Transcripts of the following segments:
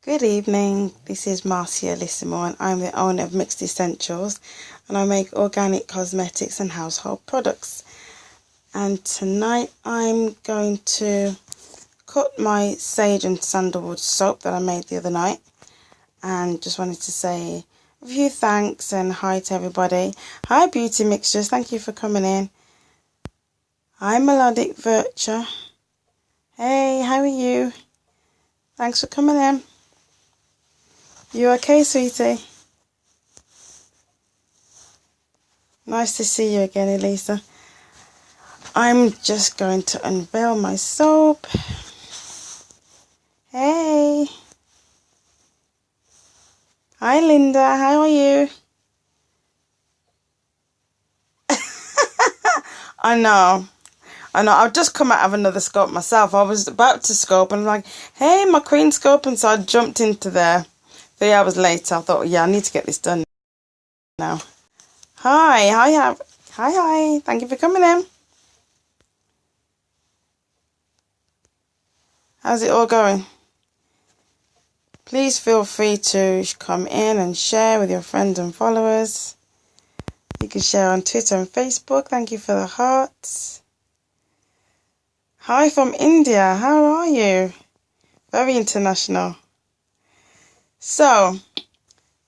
Good evening, this is Marcia Lissimo and I'm the owner of Mixed Essentials and I make organic cosmetics and household products. And tonight I'm going to cut my sage and sandalwood soap that I made the other night, and just wanted to say a few thanks and hi to everybody. Hi Beauty Mixtures, thank you for coming in. Hi Melodic Virtue. Hey, how are you? Thanks for coming in. You okay, sweetie? Nice to see you again, Elisa. I'm just going to unveil my soap. Hey. Hi, Linda. How are you? I know. I've just come out of another scope myself. I was about to scope and I'm like, hey, my queen scope. And so I jumped into there. 3 hours later, I thought, yeah, I need to get this done now. Hi. Thank you for coming in. How's it all going? Please feel free to come in and share with your friends and followers. You can share on Twitter and Facebook. Thank you for the hearts. Hi from India. How are you? Very international. So,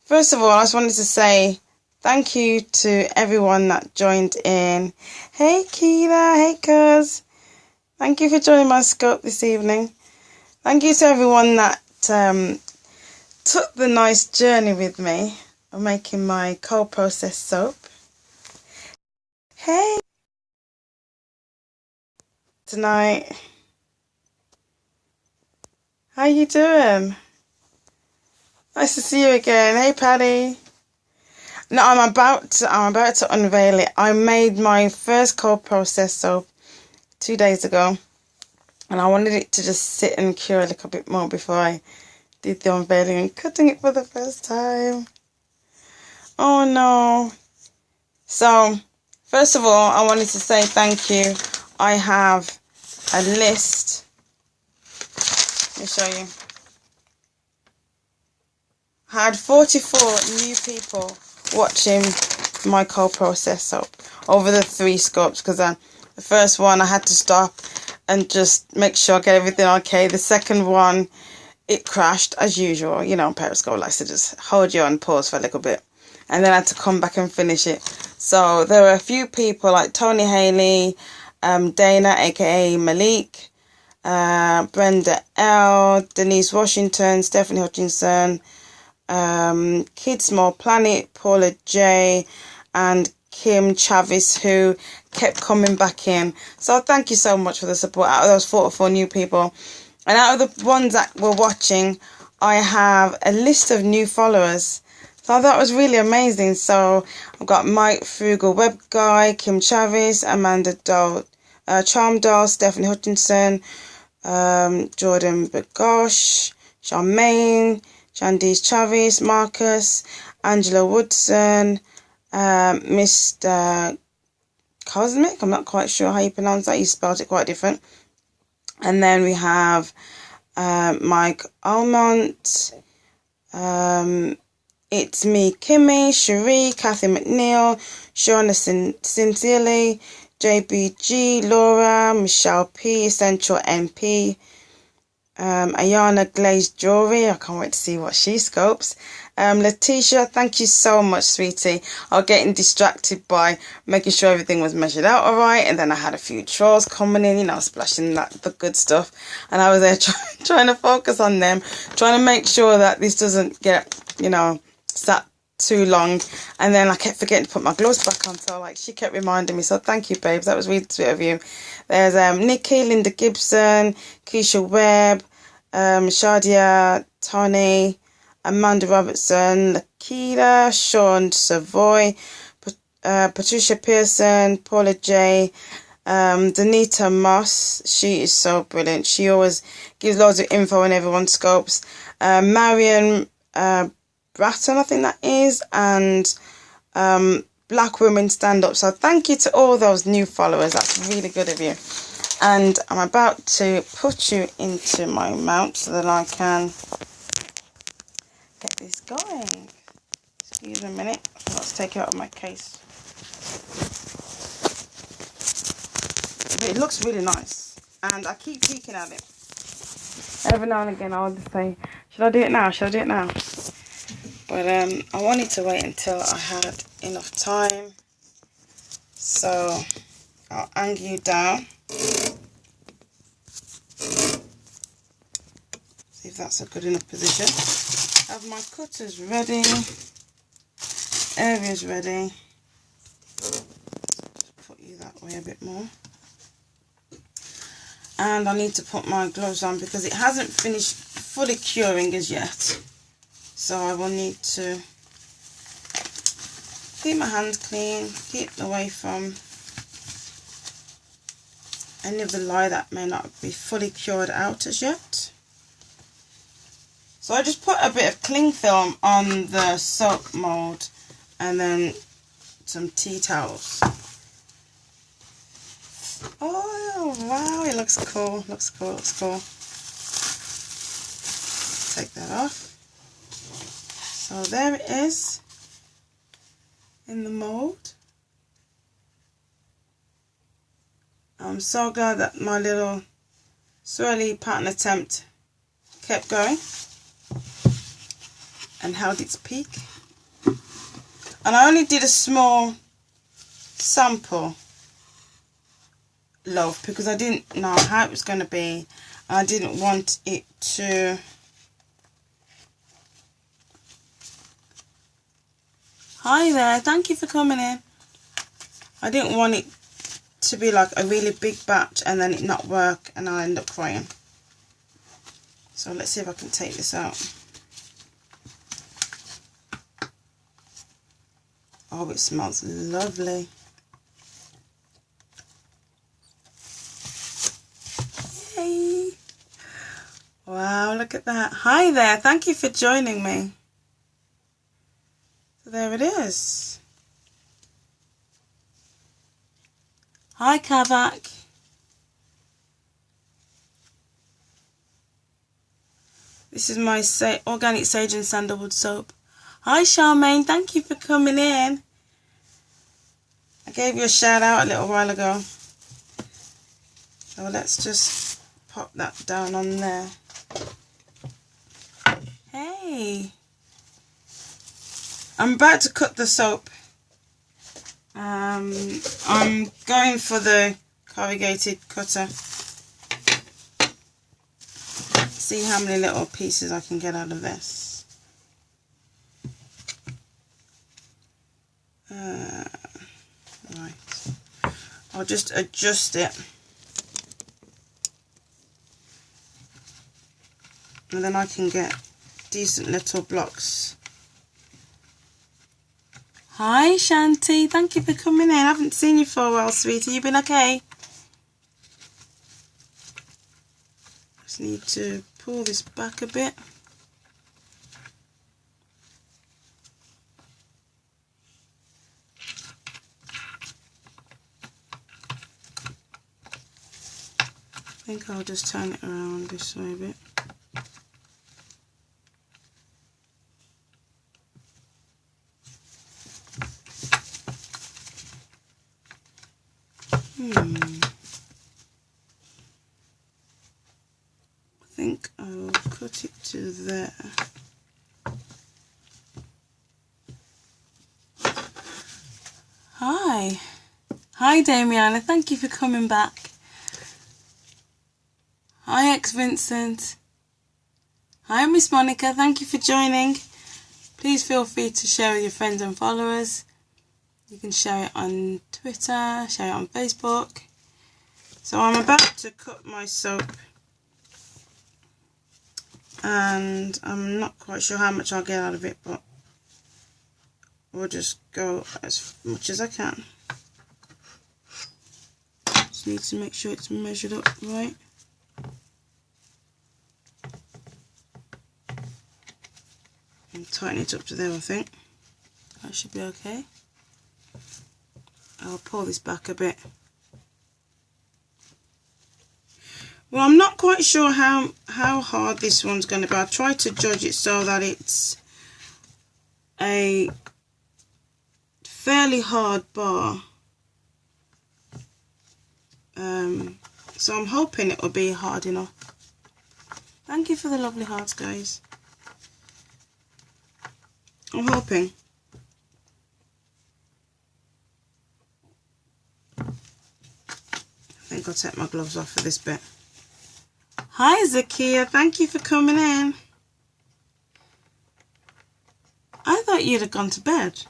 first of all, I just wanted to say thank you to everyone that joined in. Hey, Keela. Hey, Cuz. Thank you for joining my scope this evening. Thank you to everyone that took the nice journey with me of making my cold processed soap. Hey. Tonight. How you doing? Nice to see you again. Hey, Patty. No, I'm about to unveil it. I made my first cold processed soap 2 days ago, and I wanted it to just sit and cure a little bit more before I did the unveiling and cutting it for the first time. Oh no. So, first of all, I wanted to say thank you. I have a list. Let me show you. I had 44 new people watching my cold process soap over the 3 scopes, because the first one I had to stop and just make sure I get everything okay. The second one, it crashed as usual. You know, Periscope likes to just hold you on pause for a little bit, and then I had to come back and finish it. So there were a few people like Tony Haley, Dana aka Malik, Brenda L, Denise Washington, Stephanie Hutchinson, Kid Small Planet, Paula J, and Kim Chavis, who kept coming back in. So thank you so much for the support out of those 44 new people. And out of the ones that were watching, I have a list of new followers. So that was really amazing. So I've got Mike Frugal Web Guy, Kim Chavis, Amanda Doll, Charm Doll, Stephanie Hutchinson, Jordan Bagosh, Charmaine, Candice Chavis, Marcus, Angela Woodson, Mr. Cosmic, I'm not quite sure how you pronounce that, you spelled it quite different. And then we have Mike Almont, It's Me Kimmy, Cherie, Kathy McNeil, Shauna Sincerely, JBG, Laura, Michelle P, Essential MP, Ayana Glazed Jewelry, I can't wait to see what she scopes. Letitia, thank you so much, sweetie. I was getting distracted by making sure everything was measured out alright, and then I had a few trolls coming in, you know, splashing the good stuff, and I was there trying to focus on them, trying to make sure that this doesn't get, you know, sat too long, and then I kept forgetting to put my gloves back on, so like she kept reminding me, so thank you babes, that was really sweet of you. There's Nikki, Linda Gibson, Keisha Webb, Shadia, Tony, Amanda Robertson, Lakita, Sean Savoy, Patricia Pearson, Paula J, Danita Moss, she is so brilliant, she always gives loads of info on everyone's scopes, Marion Bratton, I think that is, and Black Women Stand Up. So thank you to all those new followers, that's really good of you. And I'm about to put you into my mount so that I can this going. Excuse me a minute. Let's take it out of my case. But it looks really nice, and I keep peeking at it. Every now and again I'll just say, should I do it now? Should I do it now? But I wanted to wait until I had enough time. So I'll angle you down. See if that's a good enough position. Have my cutters ready. Area's ready. Just put you that way a bit more. And I need to put my gloves on because it hasn't finished fully curing as yet. So I will need to keep my hands clean, keep away from any of the lye that may not be fully cured out as yet. So I just put a bit of cling film on the soap mould and then some tea towels. Oh wow, it looks cool, looks cool, looks cool. Take that off. So there it is in the mould. I'm so glad that my little swirly pattern attempt kept going and held its peak. And I only did a small sample loaf because I didn't know how it was going to be. I didn't want it to Hi there, thank you for coming in. I didn't want it to be like a really big batch and then it not work and I'll end up crying. So let's see if I can take this out. Oh, it smells lovely. Yay! Wow, look at that. Hi there, thank you for joining me. So there it is. Hi, Kavak. This is my organic sage and sandalwood soap. Hi, Charmaine. Thank you for coming in. I gave you a shout out a little while ago. So let's just pop that down on there. Hey. I'm about to cut the soap. I'm going for the corrugated cutter. See how many little pieces I can get out of this. Right. I'll just adjust it. And then I can get decent little blocks. Hi Shanti, thank you for coming in. I haven't seen you for a while, sweetie. You been okay? Just need to pull this back a bit. I think I'll just turn it around this way a bit. I think I'll cut it to there. Hi. Hi Damiana, thank you for coming back. Hi ex-Vincent. Hi Miss Monica, thank you for joining. Please feel free to share with your friends and followers. You can share it on Twitter, share it on Facebook. So I'm about to cut my soap and I'm not quite sure how much I'll get out of it, but we'll just go as much as I can. Just need to make sure it's measured up right. And tighten it up to there, I think. That should be okay. I'll pull this back a bit. Well, I'm not quite sure how hard this one's going to be. I'll try to judge it so that it's a fairly hard bar. So I'm hoping it will be hard enough. Thank you for the lovely hearts, guys. I'm hoping. I think I'll take my gloves off for this bit. Hi Zakia, thank you for coming in. I thought you'd have gone to bed.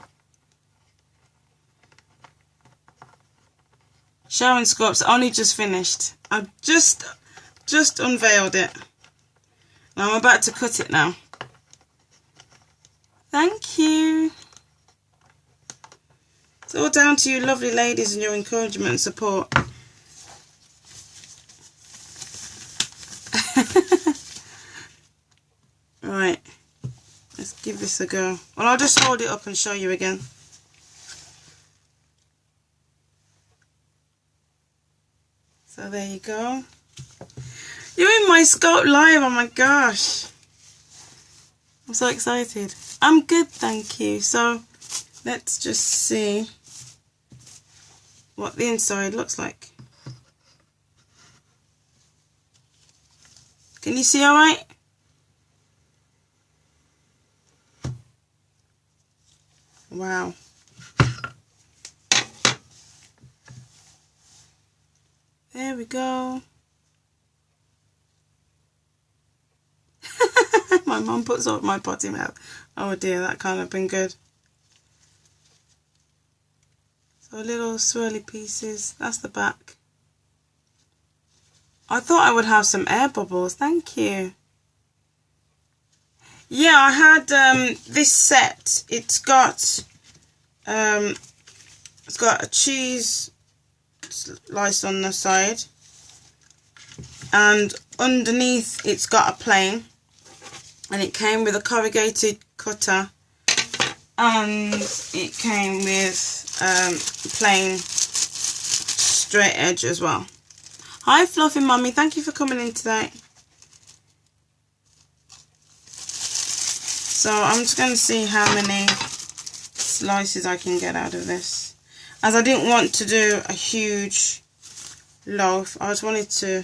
Sharon Scopes only just finished. I've just unveiled it. And I'm about to cut it now. Thank you. It's all down to you lovely ladies and your encouragement and support. Right. Let's give this a go. Well, I'll just hold it up and show you again. So there you go. You're in my scope live, oh my gosh. I'm so excited. I'm good, thank you. So let's just see what the inside looks like. Can you see all right? Wow. There we go. My mum puts up my potty mouth. Oh dear, that can't have been good. So little swirly pieces. That's the back. I thought I would have some air bubbles. Thank you. Yeah, I had this set. It's got a cheese slice on the side, and underneath it's got a plain, and it came with a corrugated cutter, and it came with plain straight edge as well. Hi Fluffy Mummy, thank you for coming in today. So I'm just going to see how many slices I can get out of this. As I didn't want to do a huge loaf, I just wanted to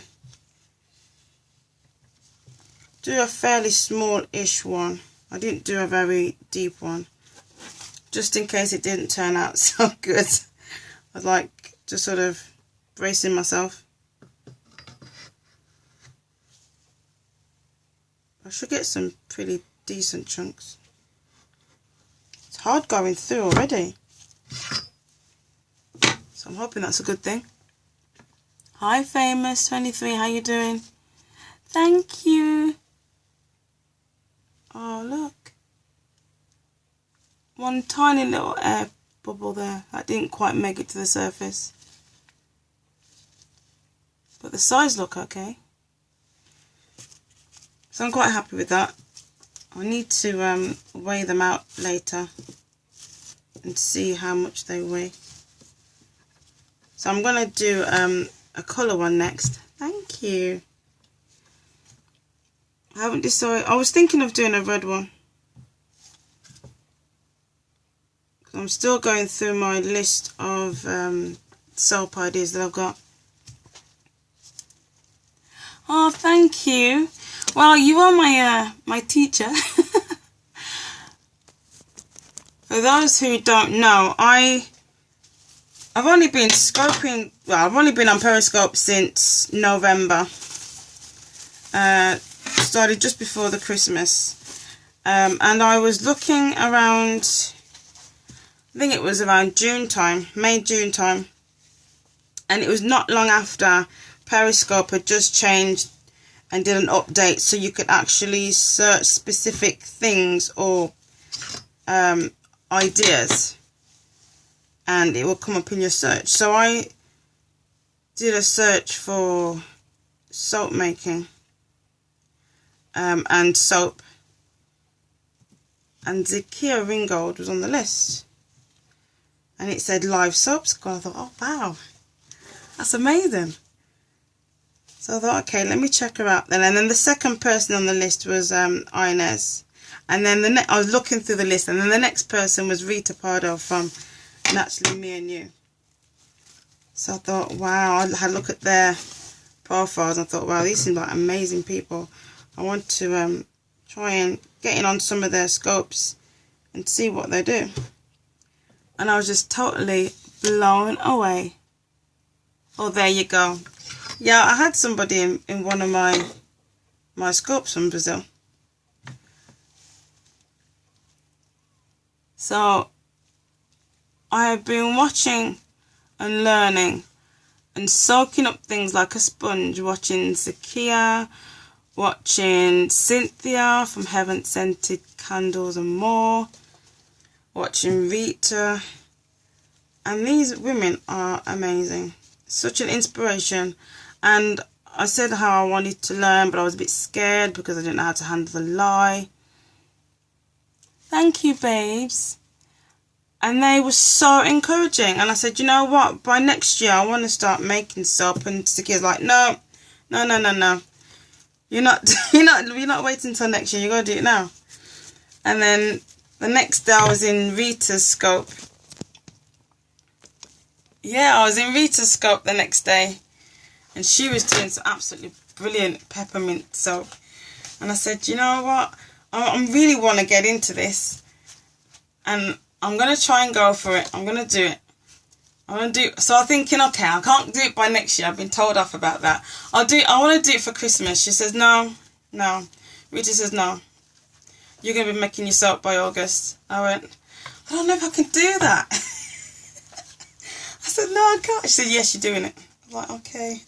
do a fairly small-ish one. I didn't do a very deep one, just in case it didn't turn out so good. I'd like to sort of bracing myself. I should get some pretty decent chunks. It's hard going through already, so I'm hoping that's a good thing. Hi Famous 23, how you doing? Thank you. Oh look, one tiny little air bubble there that didn't quite make it to the surface, but the sides look okay, so I'm quite happy with that. I need to weigh them out later and see how much they weigh. So I'm going to do a colour one next. Thank you. I haven't decided. I was thinking of doing a red one. I'm still going through my list of soap ideas that I've got. Oh, thank you. Well, you are my teacher. For those who don't know, I've only been scoping. Well, I've only been on Periscope since November. Started just before the Christmas, and I was looking around. I think it was around June time, May-June time, and it was not long after Periscope had just changed and did an update, so you could actually search specific things or ideas, and it will come up in your search. So I did a search for soap making and soap, and Zakia Ringgold was on the list, and it said live soap school. I thought, oh wow, that's amazing. So I thought, okay, let me check her out then. And then the second person on the list was Inez. And then I was looking through the list, and then the next person was Rita Pardo from Naturally Me and You. So I thought, wow, I had a look at their profiles and I thought, wow, these seem like amazing people. I want to try and get in on some of their scopes and see what they do. And I was just totally blown away. Oh, there you go. Yeah, I had somebody in one of my scopes from Brazil. So I have been watching and learning and soaking up things like a sponge, watching Zakia, watching Cynthia from Heaven Scented Candles and More, watching Rita, and these women are amazing. Such an inspiration. And I said how I wanted to learn, but I was a bit scared because I didn't know how to handle the lie. Thank you, babes. And they were so encouraging. And I said, you know what? By next year, I want to start making soap. And Zakia's like, no. You're not waiting until next year. You got to do it now. And then the next day, I was in Rita's scope. Yeah, I was in Rita's scope the next day. And she was doing some absolutely brilliant peppermint soap. And I said, you know what? I really want to get into this. And I'm going to try and go for it. I'm going to do it. So I'm thinking, okay, I can't do it by next year. I've been told off about that. I want to do it for Christmas. She says, no. Rita says, no. You're going to be making your soap by August. I went, I don't know if I can do that. I said, no, I can't. She said, yes, you're doing it. I'm like, okay.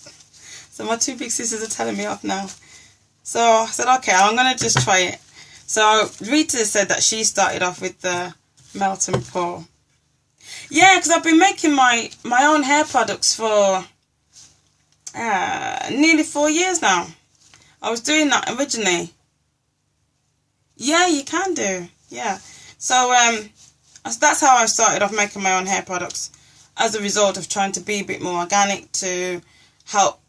So my two big sisters are telling me off now. So I said, okay, I'm going to just try it. So Rita said that she started off with the melt and pour. Yeah, because I've been making my own hair products for nearly 4 years now. I was doing that originally. Yeah, you can do. Yeah. So that's how I started off making my own hair products, as a result of trying to be a bit more organic to help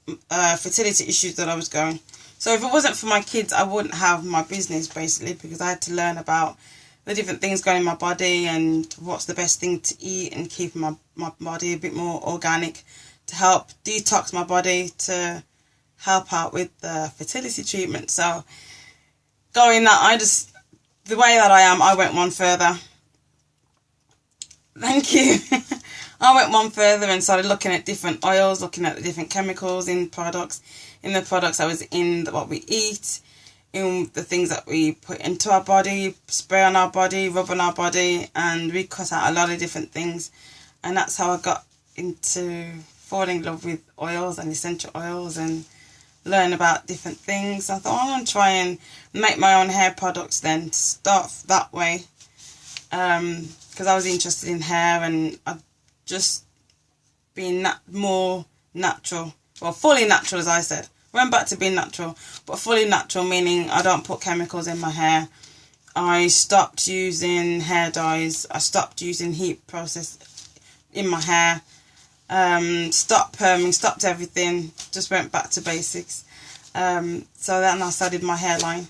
fertility issues that I was going. So if it wasn't for my kids, I wouldn't have my business, basically, because I had to learn about the different things going in my body and what's the best thing to eat and keep my body a bit more organic to help detox my body to help out with the fertility treatment. So going that, the way that I am, I went one further. Thank you. I went one further and started looking at different oils, looking at the different chemicals in the products I was in, what we eat, in the things that we put into our body, spray on our body, rub on our body, and we cut out a lot of different things. And that's how I got into falling in love with oils and essential oils and learn about different things. I thought, I want to try and make my own hair products then, to start that way, because I was interested in hair and I've just been more natural. Well, fully natural, as I said. Went back to being natural, but fully natural, meaning I don't put chemicals in my hair. I stopped using hair dyes. I stopped using heat process in my hair. Stopped perming, stopped everything. Just went back to basics. So then I started my hairline.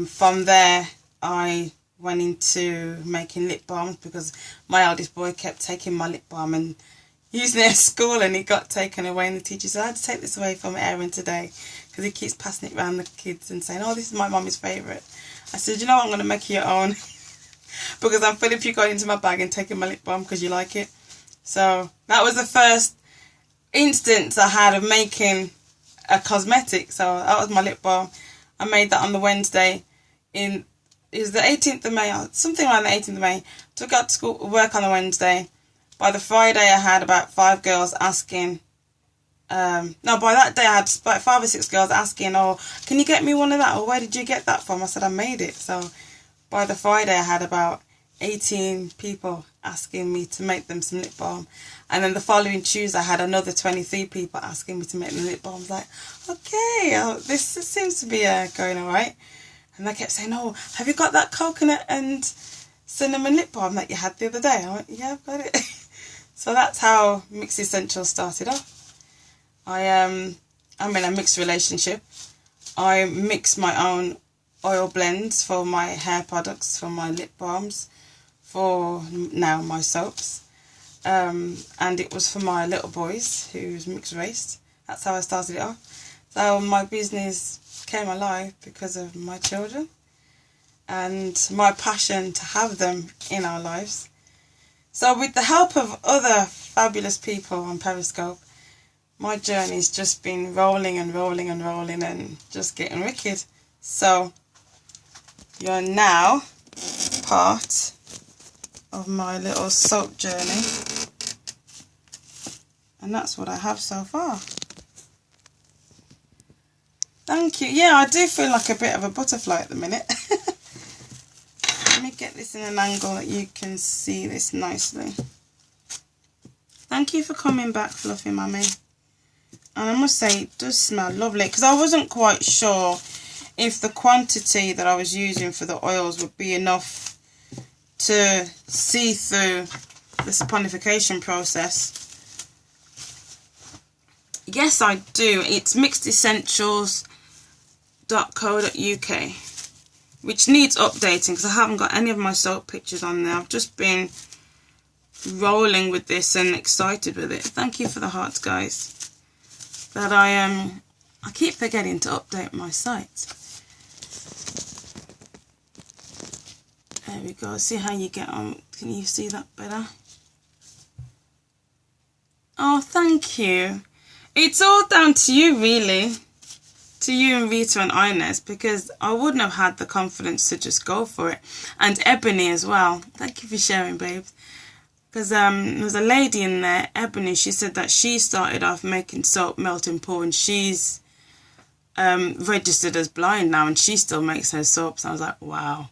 From there, I went into making lip balms because my eldest boy kept taking my lip balm and using it at school, and it got taken away, and the teacher said, I had to take this away from Aaron today because he keeps passing it around the kids and saying, oh, this is my mummy's favourite. I said, you know what, I'm going to make you your own because I'm Philip, you got into my bag and taking my lip balm because you like it. So that was the first instance I had of making a cosmetic. So that was my lip balm. I made that on the Wednesday. It was the 18th of May, something around the 18th of May. Took out to school, work on the Wednesday. By the Friday, I had about 5 girls asking. By that day, I had about 5 or 6 girls asking, oh, can you get me one of that? Or where did you get that from? I said, I made it. So by the Friday, I had about 18 people asking me to make them some lip balm. And then the following Tuesday, I had another 23 people asking me to make them lip balm. I was like, okay, this seems to be going all right. And they kept saying, oh, have you got that coconut and cinnamon lip balm that you had the other day? I went, yeah, I've got it. So that's how Mixed Essentials started off. I'm in a mixed relationship. I mix my own oil blends for my hair products, for my lip balms, for now my soaps. And it was for my little boys who's mixed race. That's how I started it off. So my business came alive because of my children and my passion to have them in our lives. So with the help of other fabulous people on Periscope, my journey's just been rolling and rolling and rolling and just getting wicked. So you're now part of my little soap journey. And that's what I have so far. Thank you. Yeah, I do feel like a bit of a butterfly at the minute. Let me get this in an angle that you can see this nicely. Thank you for coming back, Fluffy Mummy. And I must say, it does smell lovely, because I wasn't quite sure if the quantity that I was using for the oils would be enough to see through the saponification process. Yes, I do. It's mixedessentials.co.uk, which needs updating because I haven't got any of my soap pictures on there. I've just been rolling with this and excited with it. Thank you for the hearts, guys. But I keep forgetting to update my site. There we go. See how you get on. Can you see that better? Oh, thank you. It's all down to you, really. To you and Rita and Inez, because I wouldn't have had the confidence to just go for it. And Ebony as well. Thank you for sharing, babes. Because there was a lady in there, Ebony, she said that she started off making soap melting pour, and she's registered as blind now, and she still makes her soaps. I was like, wow.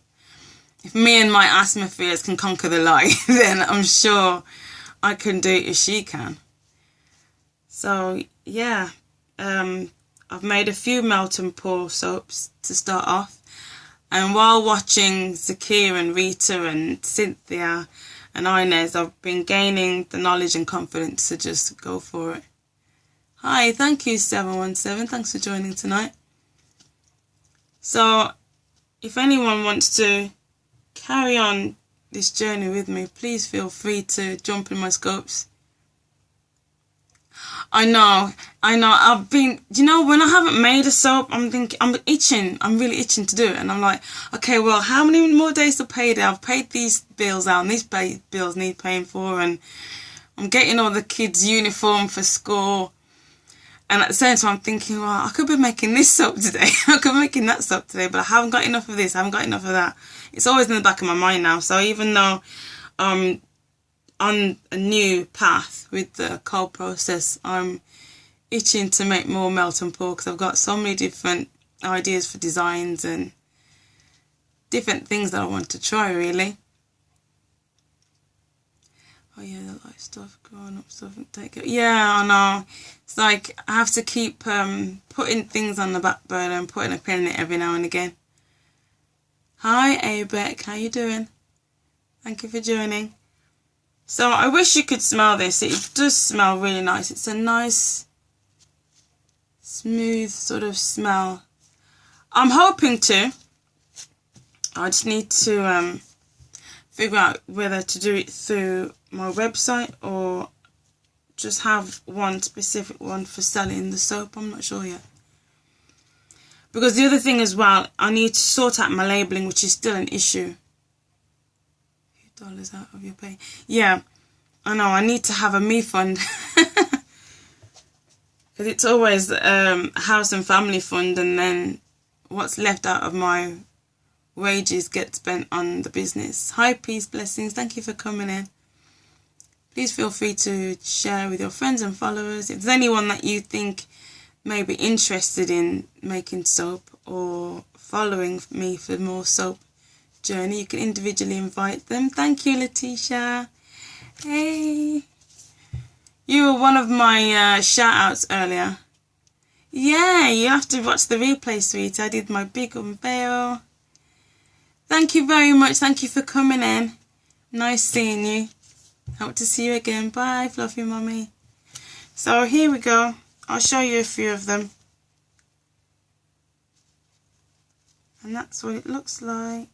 If me and my asthma fears can conquer the lie, then I'm sure I can do it if she can. So, yeah. I've made a few melt and pour soaps to start off. And while watching Zakia and Rita and Cynthia and Inez, I've been gaining the knowledge and confidence to just go for it. Hi, thank you 717. Thanks for joining tonight. So, if anyone wants to carry on this journey with me, please feel free to jump in my scopes. I know, I've been, you know, when I haven't made a soap, I'm really itching to do it. And I'm like, okay, well, how many more days to pay there? I've paid these bills out, and these bills need paying for, and I'm getting all the kids' uniform for school. And at the same time, I'm thinking, well, I could be making this soap today. I could be making that soap today, but I haven't got enough of this, I haven't got enough of that. It's always in the back of my mind now. So even though on a new path with the cold process, I'm itching to make more melt and pour, because I've got so many different ideas for designs and different things that I want to try, really. Oh yeah, the life stuff, growing up stuff, and take it. Yeah, I know. It's like I have to keep putting things on the back burner and putting a pin in it every now and again. Hi Abeck, how you doing? Thank you for joining. So I wish you could smell this. It does smell really nice. It's a nice, smooth sort of smell. I'm hoping to. I just need to figure out whether to do it through my website or just have one specific one for selling the soap. I'm not sure yet. Because the other thing as well, I need to sort out my labelling, which is still an issue. $2 out of your pay. Yeah, I know, I need to have a me fund. Because it's always house and family fund, and then what's left out of my wages gets spent on the business. Hi, peace, blessings. Thank you for coming in. Please feel free to share with your friends and followers. If there's anyone that you think may be interested in making soap or following me for more soap journey, you can individually invite them. Thank you, Letitia. Hey, you were one of my shout outs earlier. Yeah, you have to watch the replay, sweet. I did my big unveil. Thank you very much. Thank you for coming in. Nice seeing you. Hope to see you again. Bye, Fluffy Mummy. So here we go. I'll show you a few of them. And that's what it looks like.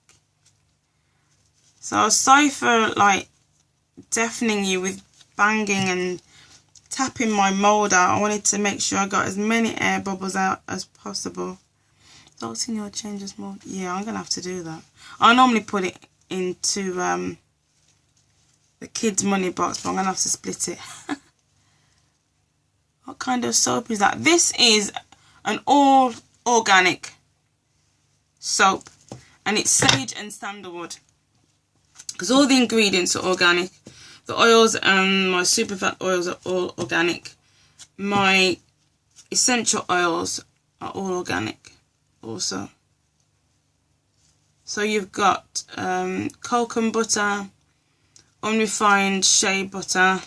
So sorry for like deafening you with banging and tapping my mould out. I wanted to make sure I got as many air bubbles out as possible. Salting your changes mould. Yeah, I'm gonna have to do that. I normally put it into the kids' money box, but I'm gonna have to split it. What kind of soap is that? This is an all organic soap, and it's sage and sandalwood, because all the ingredients are organic. The oils and my superfat oils are all organic. My essential oils are all organic also. So you've got coconut butter, unrefined shea butter,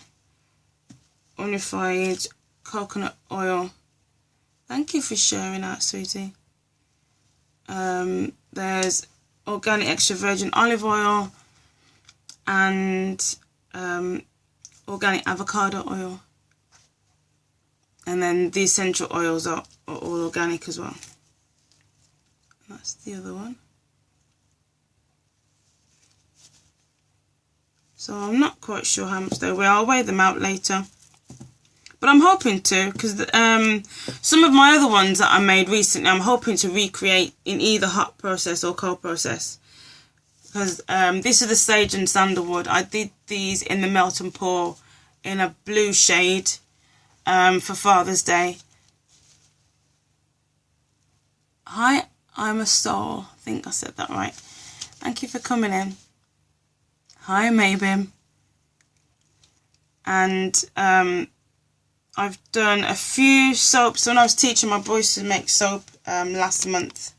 unrefined coconut oil. Thank you for sharing that, sweetie. There's organic extra virgin olive oil and organic avocado oil. And then the essential oils are all organic as well. That's the other one. So I'm not quite sure how much they weigh. I'll weigh them out later. But I'm hoping to, because some of my other ones that I made recently, I'm hoping to recreate in either hot process or cold process. Because this is the sage and sandalwood. I did these in the melt and pour in a blue shade for Father's Day. Hi, I'm a soul. I think I said that right. Thank you for coming in. Hi, Maybim. And I've done a few soaps when I was teaching my boys to make soap last month.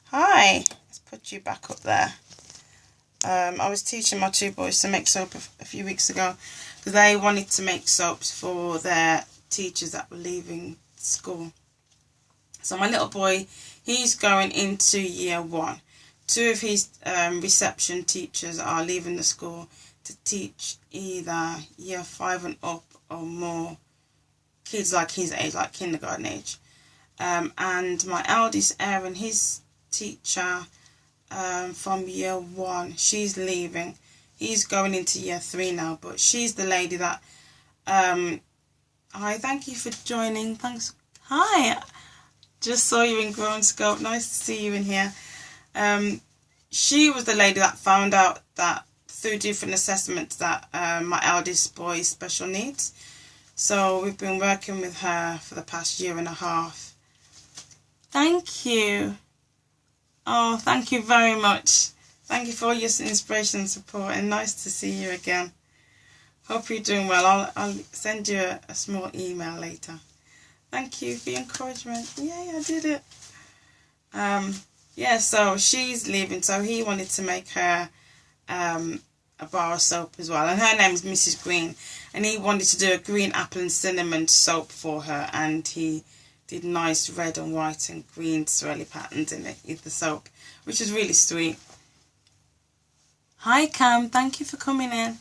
Hi, let's put you back up there. I was teaching my two boys to make soap a few weeks ago because they wanted to make soaps for their teachers that were leaving school. So my little boy, he's going into year 1. 2 of his reception teachers are leaving the school to teach either year 5 and up or more kids like his age, like kindergarten age. And my eldest Aaron, his teacher from year 1, she's leaving. He's going into year 3 now, but she's the lady that hi, thank you for joining. Thanks. Hi, just saw you in Grown Scope. Nice to see you in here. She was the lady that found out that through different assessments that my eldest boy is special needs. So we've been working with her for the past 1.5 years. Thank you. Oh, thank you very much. Thank you for all your inspiration and support, and nice to see you again. Hope you're doing well. I'll send you a small email later. Thank you for your encouragement. Yay, I did it. Yeah, so she's leaving, so he wanted to make her a bar of soap as well, and her name is Mrs. Green, and he wanted to do a green apple and cinnamon soap for her, and he did nice red and white and green swirly patterns in it with the soap, which is really sweet. Hi Cam, thank you for coming in.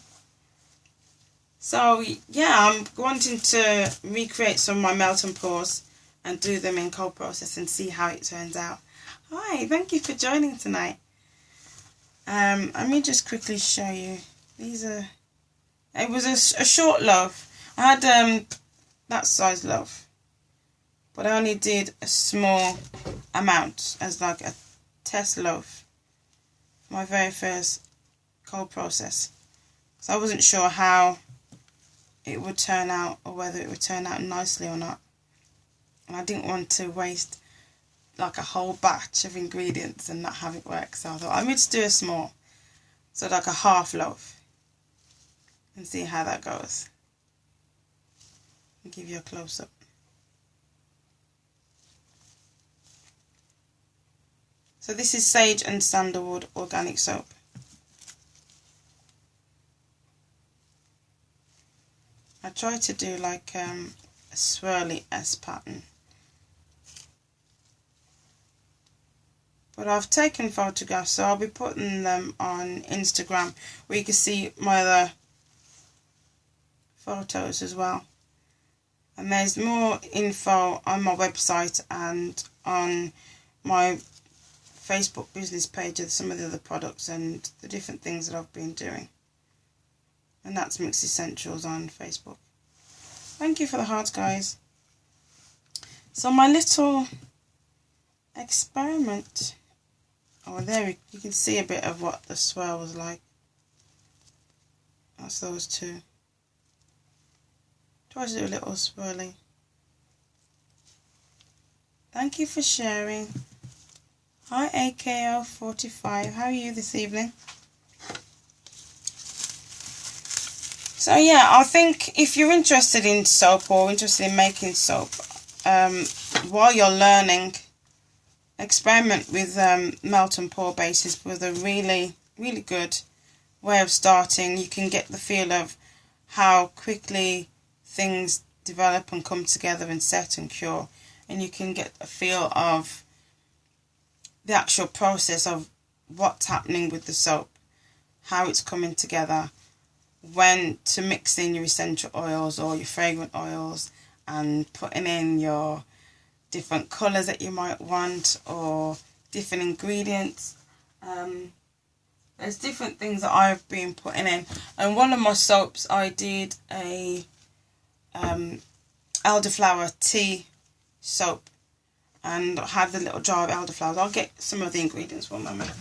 So yeah, I'm wanting to recreate some of my melt and pours and do them in cold process and see how it turns out. Hi, thank you for joining tonight. Let me just quickly show you. These are, it was a short loaf. I had that size loaf, but I only did a small amount as like a test loaf. My very first cold process. So I wasn't sure how it would turn out or whether it would turn out nicely or not. And I didn't want to waste like a whole batch of ingredients and not have it work, so I thought I'm going to do a small, so like a half loaf, and see how that goes. I'll give you a close-up. So this is sage and sandalwood organic soap. I tried to do like a swirly S pattern, but I've taken photographs, so I'll be putting them on Instagram where you can see my other photos as well. And there's more info on my website and on my Facebook business page of some of the other products and the different things that I've been doing. And that's Mix Essentials on Facebook. Thank you for the hearts, guys. So my little experiment. Oh, there you can see a bit of what the swirl was like. That's those two. Try to do a little swirling. Thank you for sharing. Hi AKO45, how are you this evening? So yeah, I think if you're interested in soap or interested in making soap, while you're learning, experiment with melt and pour bases with a really good way of starting. You can get the feel of how quickly things develop and come together and set and cure, and you can get a feel of the actual process of what's happening with the soap, how it's coming together, when to mix in your essential oils or your fragrant oils, and putting in your different colours that you might want or different ingredients. There's different things that I've been putting in, and one of my soaps I did a elderflower tea soap, and I had the little jar of elderflowers. I'll get some of the ingredients for a moment.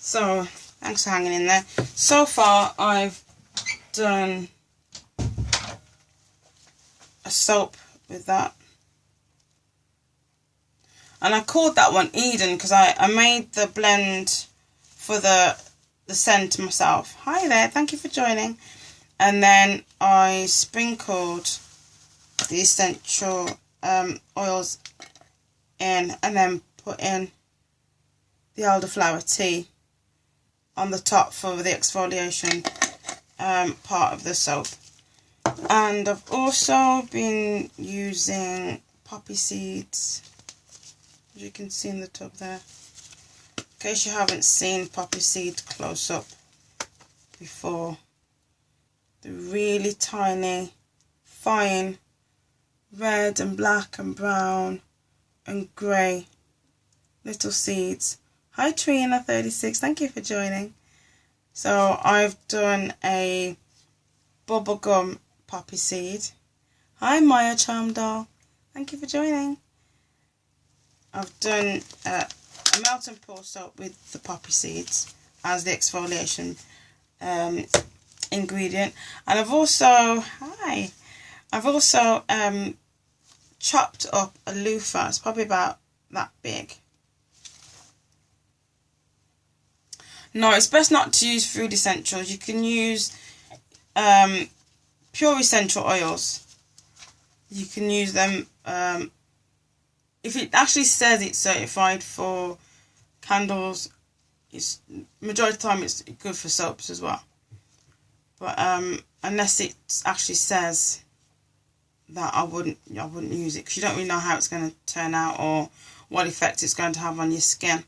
So, thanks for hanging in there. So far, I've done a soap with that. And I called that one Eden because I made the blend for the scent myself. Hi there, thank you for joining. And then I sprinkled the essential oils in, and then put in the elderflower tea on the top for the exfoliation part of the soap. And I've also been using poppy seeds, as you can see in the tub there. In case you haven't seen poppy seed close up before, the really tiny, fine, red and black and brown and grey little seeds. Hi Trina36, thank you for joining. So I've done a bubblegum poppy seed. Hi Maya Charm Doll, thank you for joining. I've done a melt and pour soap with the poppy seeds as the exfoliation ingredient, and I've also chopped up a loofah. It's probably about that big. No, it's best not to use food essentials. You can use pure essential oils. You can use them if it actually says it's certified for candles. It's majority of the time it's good for soaps as well. But unless it actually says that, I wouldn't use it, because you don't really know how it's going to turn out or what effect it's going to have on your skin.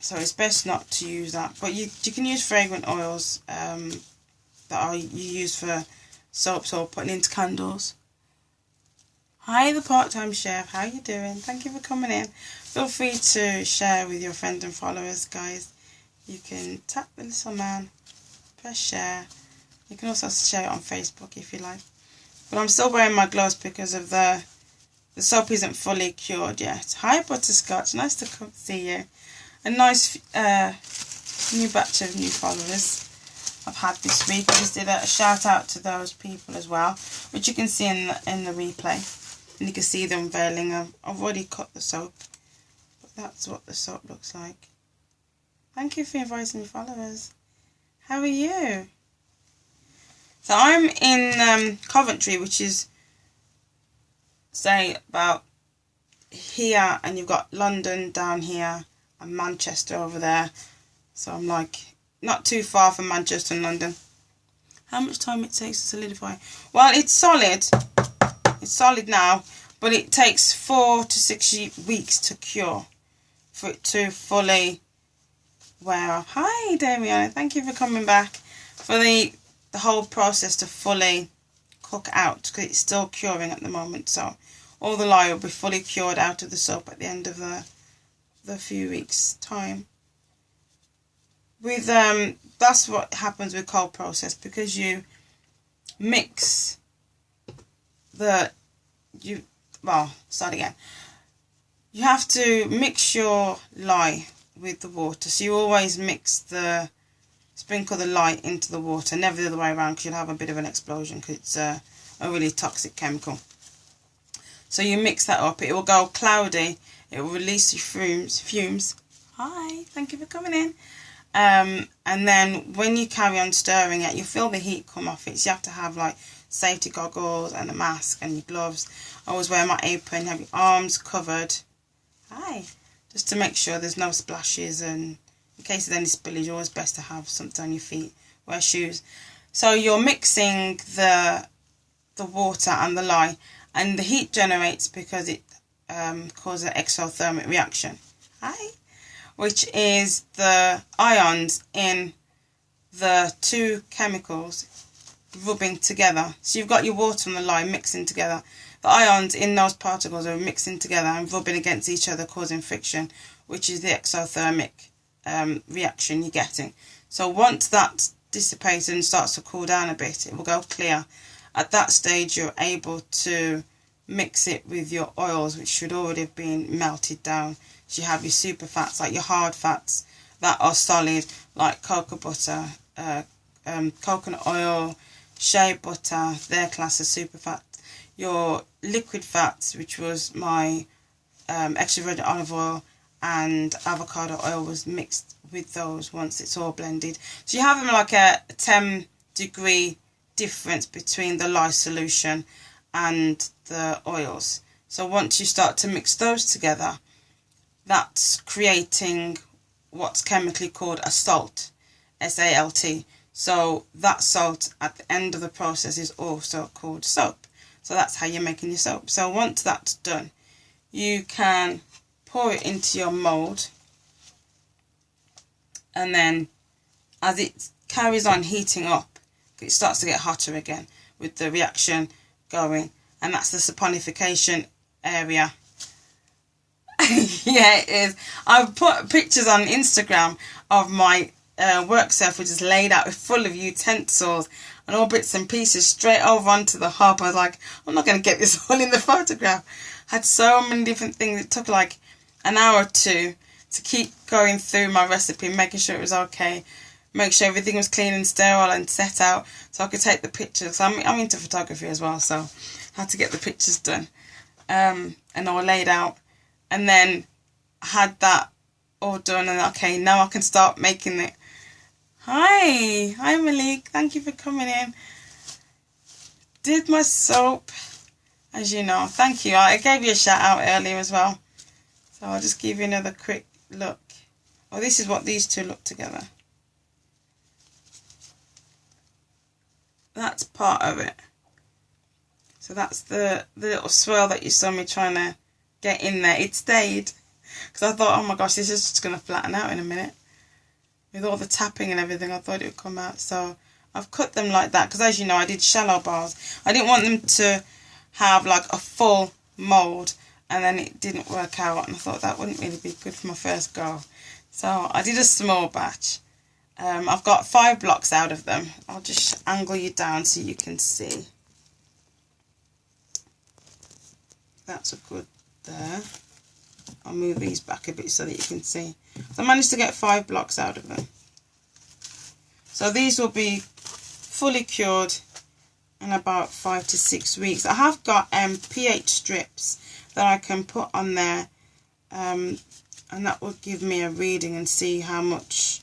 So it's best not to use that. But you can use fragrant oils that you use for soaps or putting into candles. Hi, the part-time chef. How you doing? Thank you for coming in. Feel free to share with your friends and followers, guys. You can tap the little man, press share. You can also share it on Facebook if you like. But I'm still wearing my gloves because of the soap isn't fully cured yet. Hi, Butterscotch. Nice to see you. A nice new batch of new followers I've had this week. I just did a shout out to those people as well, which you can see in the replay, and you can see the unveiling. I've already cut the soap, but that's what the soap looks like. Thank you for inviting me, followers. How are you? So I'm in Coventry, which is, say, about here, and you've got London down here and Manchester over there. So I'm like not too far from Manchester and London. How much time it takes to solidify? Well, it's solid. It's solid now, but it takes 4 to 6 weeks to cure for it to fully wear off. Hi Damiana, thank you for coming back. For the whole process to fully cook out, because it's still curing at the moment, so all the lye will be fully cured out of the soap at the end of the few weeks time. With that's what happens with cold process, because you mix you have to mix your lye with the water. So you always sprinkle the lye into the water, never the other way around, because you'll have a bit of an explosion, because it's a really toxic chemical. So you mix that up, it will go cloudy, it will release your fumes. Hi, thank you for coming in. And then when you carry on stirring it, you feel the heat come off it, so you have to have like safety goggles and a mask and your gloves. I always wear my apron, have your arms covered. Hi, just to make sure there's no splashes, and in case of any spillage, always best to have something on your feet. Wear shoes. So you're mixing the water and the lye, and the heat generates because it causes an exothermic reaction. Hi. Which is the ions in the two chemicals rubbing together. So you've got your water and the lye mixing together. The ions in those particles are mixing together and rubbing against each other, causing friction, which is the exothermic reaction you're getting. So once that dissipates and starts to cool down a bit, it will go clear. At that stage, you're able to mix it with your oils, which should already have been melted down. So you have your super fats, like your hard fats that are solid, like cocoa butter, coconut oil, shea butter, they're classed as super fat. Your liquid fats, which was my extra virgin olive oil and avocado oil, was mixed with those once it's all blended. So you have them like a 10-degree difference between the lye solution and the oils. So once you start to mix those together, that's creating what's chemically called a salt, S-A-L-T. So that salt at the end of the process is also called soap. So that's how you're making your soap. So once that's done, you can pour it into your mould, and then as it carries on heating up, it starts to get hotter again with the reaction going, and that's the saponification area. Yeah, it is. I've put pictures on Instagram of my work surf, which is laid out full of utensils and all bits and pieces straight over onto the hob. I was like, I'm not going to get this all in the photograph. I had so many different things. It took like an hour or two to keep going through my recipe, making sure it was okay, make sure everything was clean and sterile and set out so I could take the pictures. I'm into photography as well, so I had to get the pictures done and all laid out. And then I had that all done, and okay, now I can start making it. Hi Malik, thank you for coming in. Did my soap, as you know. Thank you. I gave you a shout out earlier as well, so I'll just give you another quick look. Oh, this is what these two look together. That's part of it. So that's the little swirl that you saw me trying to get in there. It stayed because I thought, oh my gosh, this is just going to flatten out in a minute. With all the tapping and everything, I thought it would come out. So I've cut them like that because, as you know, I did shallow bars. I didn't want them to have like a full mould, and then it didn't work out, and I thought that wouldn't really be good for my first go. So I did a small batch. I've got 5 blocks out of them. I'll just angle you down so you can see. That's a good there. I'll move these back a bit so that you can see. So I managed to get 5 blocks out of them. So these will be fully cured in about 5 to 6 weeks. I have got pH strips that I can put on there, and that will give me a reading and see how much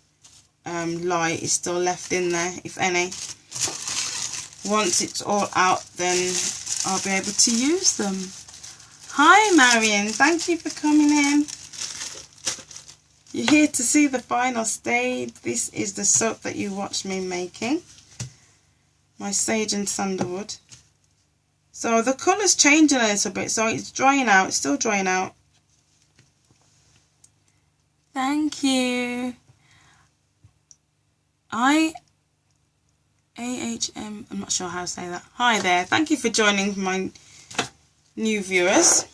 lye is still left in there, if any. Once it's all out, then I'll be able to use them. Hi Marion, thank you for coming in. You're here to see the final stage. This is the soap that you watched me making. My sage and sandalwood. So the colour's changing a little bit, so it's drying out. It's still drying out. Thank you. I'm not sure how to say that. Hi there. Thank you for joining my new viewers.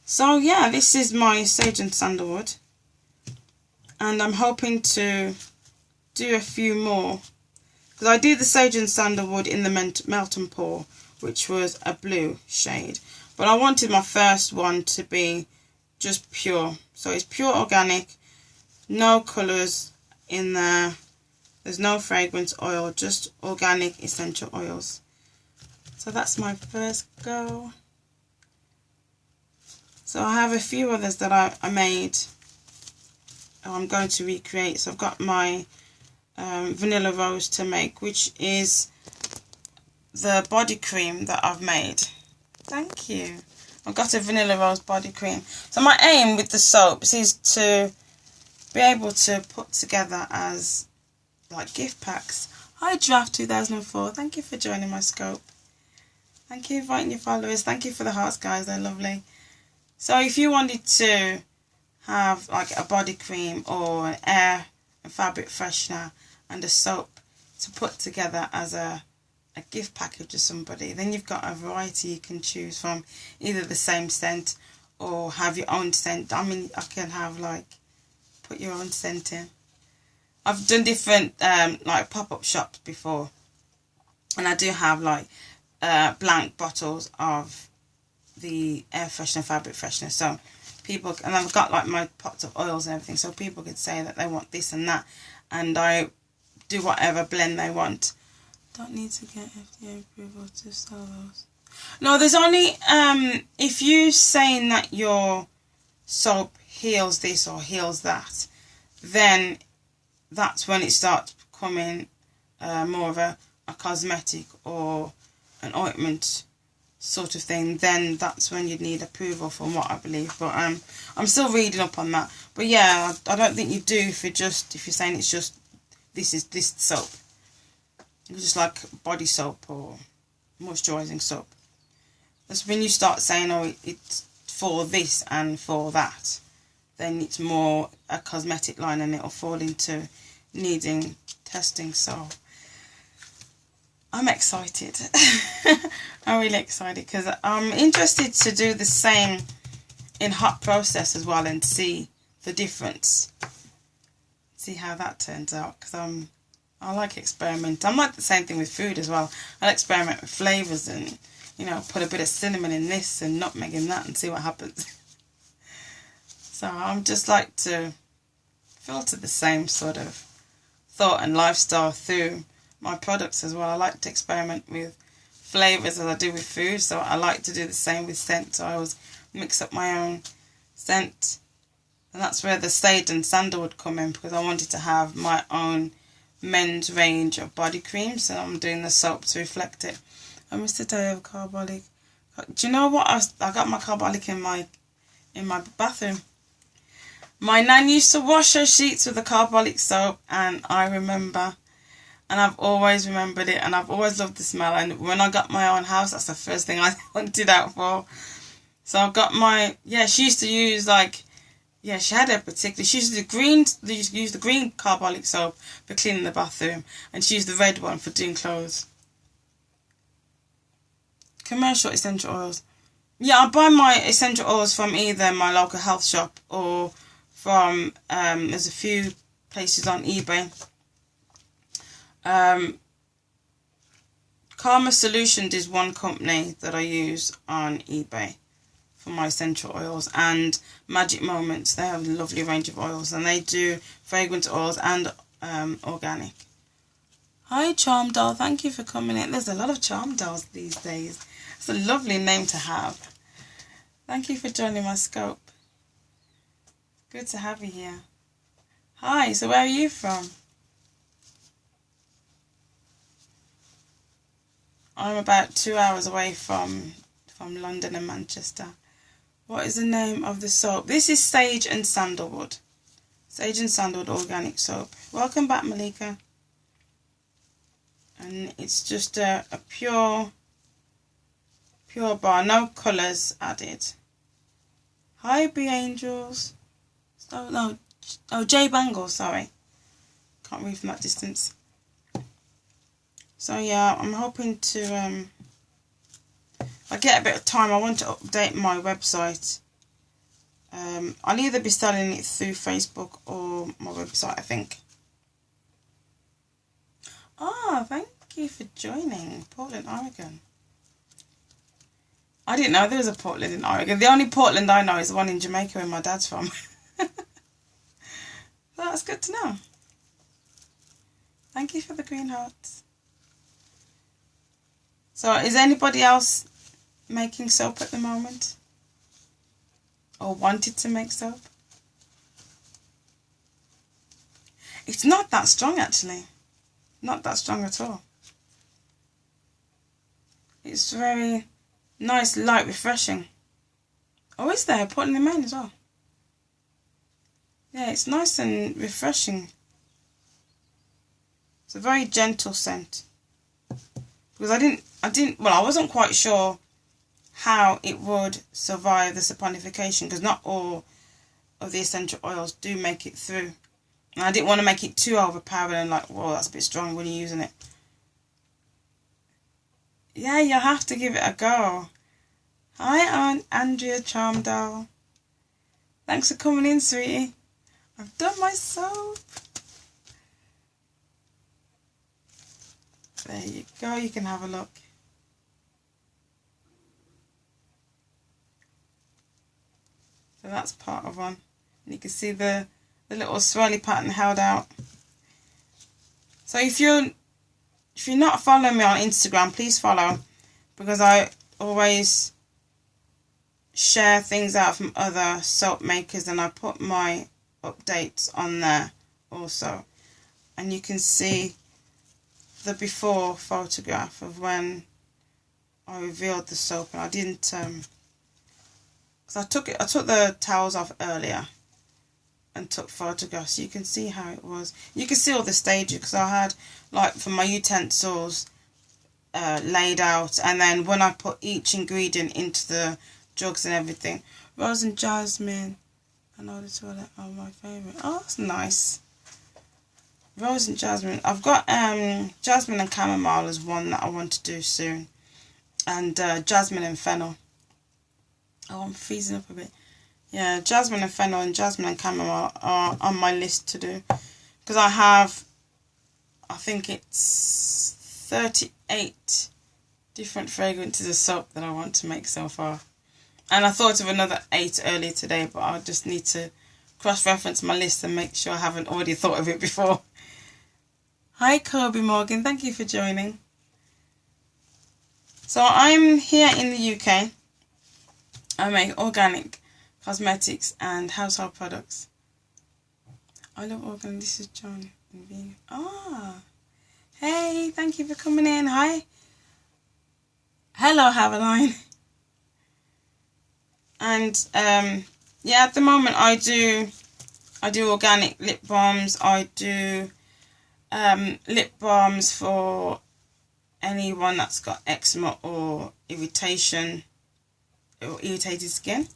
So yeah, this is my Sage and Sandalwood. And I'm hoping to do a few more. Because I did the Sage and Sandalwood in the Melt and Pour, which was a blue shade. But I wanted my first one to be just pure. So it's pure organic, no colours in there. There's no fragrance oil, just organic essential oils. So that's my first go. So I have a few others that I made. I'm going to recreate. So I've got my vanilla rose to make, which is the body cream that I've made. Thank you. I've got a vanilla rose body cream. So my aim with the soaps is to be able to put together as like gift packs. Hi Draft 2004, thank you for joining my scope. Thank you for inviting your followers. Thank you for the hearts, guys, they're lovely. So if you wanted to have like a body cream or an air and fabric freshener and a soap to put together as a gift package to somebody, then you've got a variety you can choose from, either the same scent or have your own scent. I mean, I can have like put your own scent in. I've done different like pop-up shops before, and I do have like blank bottles of the air freshener, fabric freshener, so people, and I've got like my pots of oils and everything, so people could say that they want this and that, and I do whatever blend they want. Don't need to get FDA approval to sell those. No, there's only if you saying that your soap heals this or heals that, then that's when it starts becoming more of a cosmetic or an ointment sort of thing. Then that's when you'd need approval, from what I believe. But I'm still reading up on that. But yeah, I don't think you do if you're saying it's just this is this soap. It's just like body soap or moisturising soap. That's when you start saying, oh, it's for this and for that, then it's more a cosmetic line and it'll fall into needing testing. So I'm excited. I'm really excited because I'm interested to do the same in hot process as well and see the difference. See how that turns out, because I like experiment. I'm like the same thing with food as well. I experiment with flavours and, you know, put a bit of cinnamon in this and nutmeg in that and see what happens. So I'm just like to filter the same sort of thought and lifestyle through my products as well. I like to experiment with flavours as I do with food, so I like to do the same with scent. So I always mix up my own scent, and that's where the Sage and Sandalwood come in, because I wanted to have my own men's range of body creams, so I'm doing the soap to reflect it. I missed a day of carbolic. Do you know what? I got my carbolic in my bathroom. My nan used to wash her sheets with the carbolic soap, and I remember, and I've always remembered it, and I've always loved the smell. And when I got my own house, that's the first thing I wanted out for. So I've got my, yeah, she used to use like, yeah, she had a particular, she used to use the green carbolic soap for cleaning the bathroom, and she used the red one for doing clothes. Commercial essential oils. Yeah, I buy my essential oils from either my local health shop or from, there's a few places on eBay. Karma Solutions is one company that I use on eBay for my essential oils, and Magic Moments, they have a lovely range of oils, and they do fragrance oils and organic. Hi Charm Doll, thank you for coming in. There's a lot of Charm Dolls these days. It's a lovely name to have. Thank you for joining my scope. Good to have you here. Hi, so where are you from? I'm about 2 hours away from London and Manchester. What is the name of the soap? This is Sage and Sandalwood. Sage and Sandalwood organic soap. Welcome back, Malika. And it's just a pure Pure bar, no colours added. Hi, Be Angels. Oh, no. Oh, J Bangles, sorry. Can't read from that distance. So, yeah, I'm hoping to, if I get a bit of time, I want to update my website. I'll either be selling it through Facebook or my website, I think. Ah, thank you for joining. Portland, Oregon. I didn't know there was a Portland in Oregon. The only Portland I know is the one in Jamaica where my dad's from. That's good to know. Thank you for the green hearts. So, is anybody else making soap at the moment? Or wanted to make soap? It's not that strong, actually. Not that strong at all. It's very nice, light, refreshing. Oh, is there? Portland in Maine as well. Yeah, it's nice and refreshing. It's a very gentle scent. Because I wasn't quite sure how it would survive the saponification, because not all of the essential oils do make it through. And I didn't want to make it too overpowering and like, whoa, that's a bit strong when you're using it. Yeah, you'll have to give it a go. Hi, Aunt Andrea Charmdoll. Thanks for coming in, sweetie. I've done my soap. There you go, you can have a look. So that's part of one. And you can see the little swirly pattern held out. So if you're not following me on Instagram, please follow, because I always share things out from other soap makers and I put my updates on there also. And you can see the before photograph of when I revealed the soap, and I didn't because I took the towels off earlier and took photographs. You can see how it was. You can see all the stages, because I had, like, for my utensils laid out, and then when I put each ingredient into the jugs and everything. Rose and jasmine, I know the toilet are my favourite. Oh, that's nice. Rose and jasmine. I've got jasmine and chamomile is one that I want to do soon, and jasmine and fennel. Oh, I'm freezing up a bit. Yeah, jasmine and fennel and jasmine and chamomile are on my list to do, because I think it's 38 different fragrances of soap that I want to make so far. And I thought of another 8 earlier today, but I just need to cross-reference my list and make sure I haven't already thought of it before. Hi, Kobe Morgan. Thank you for joining. So I'm here in the UK. I make organic cosmetics and household products. I love organic. This is John. Ah, hey, thank you for coming in. Hi. Hello, Haveline. And yeah, at the moment I do organic lip balms. I do lip balms for anyone that's got eczema or irritation or irritated skin.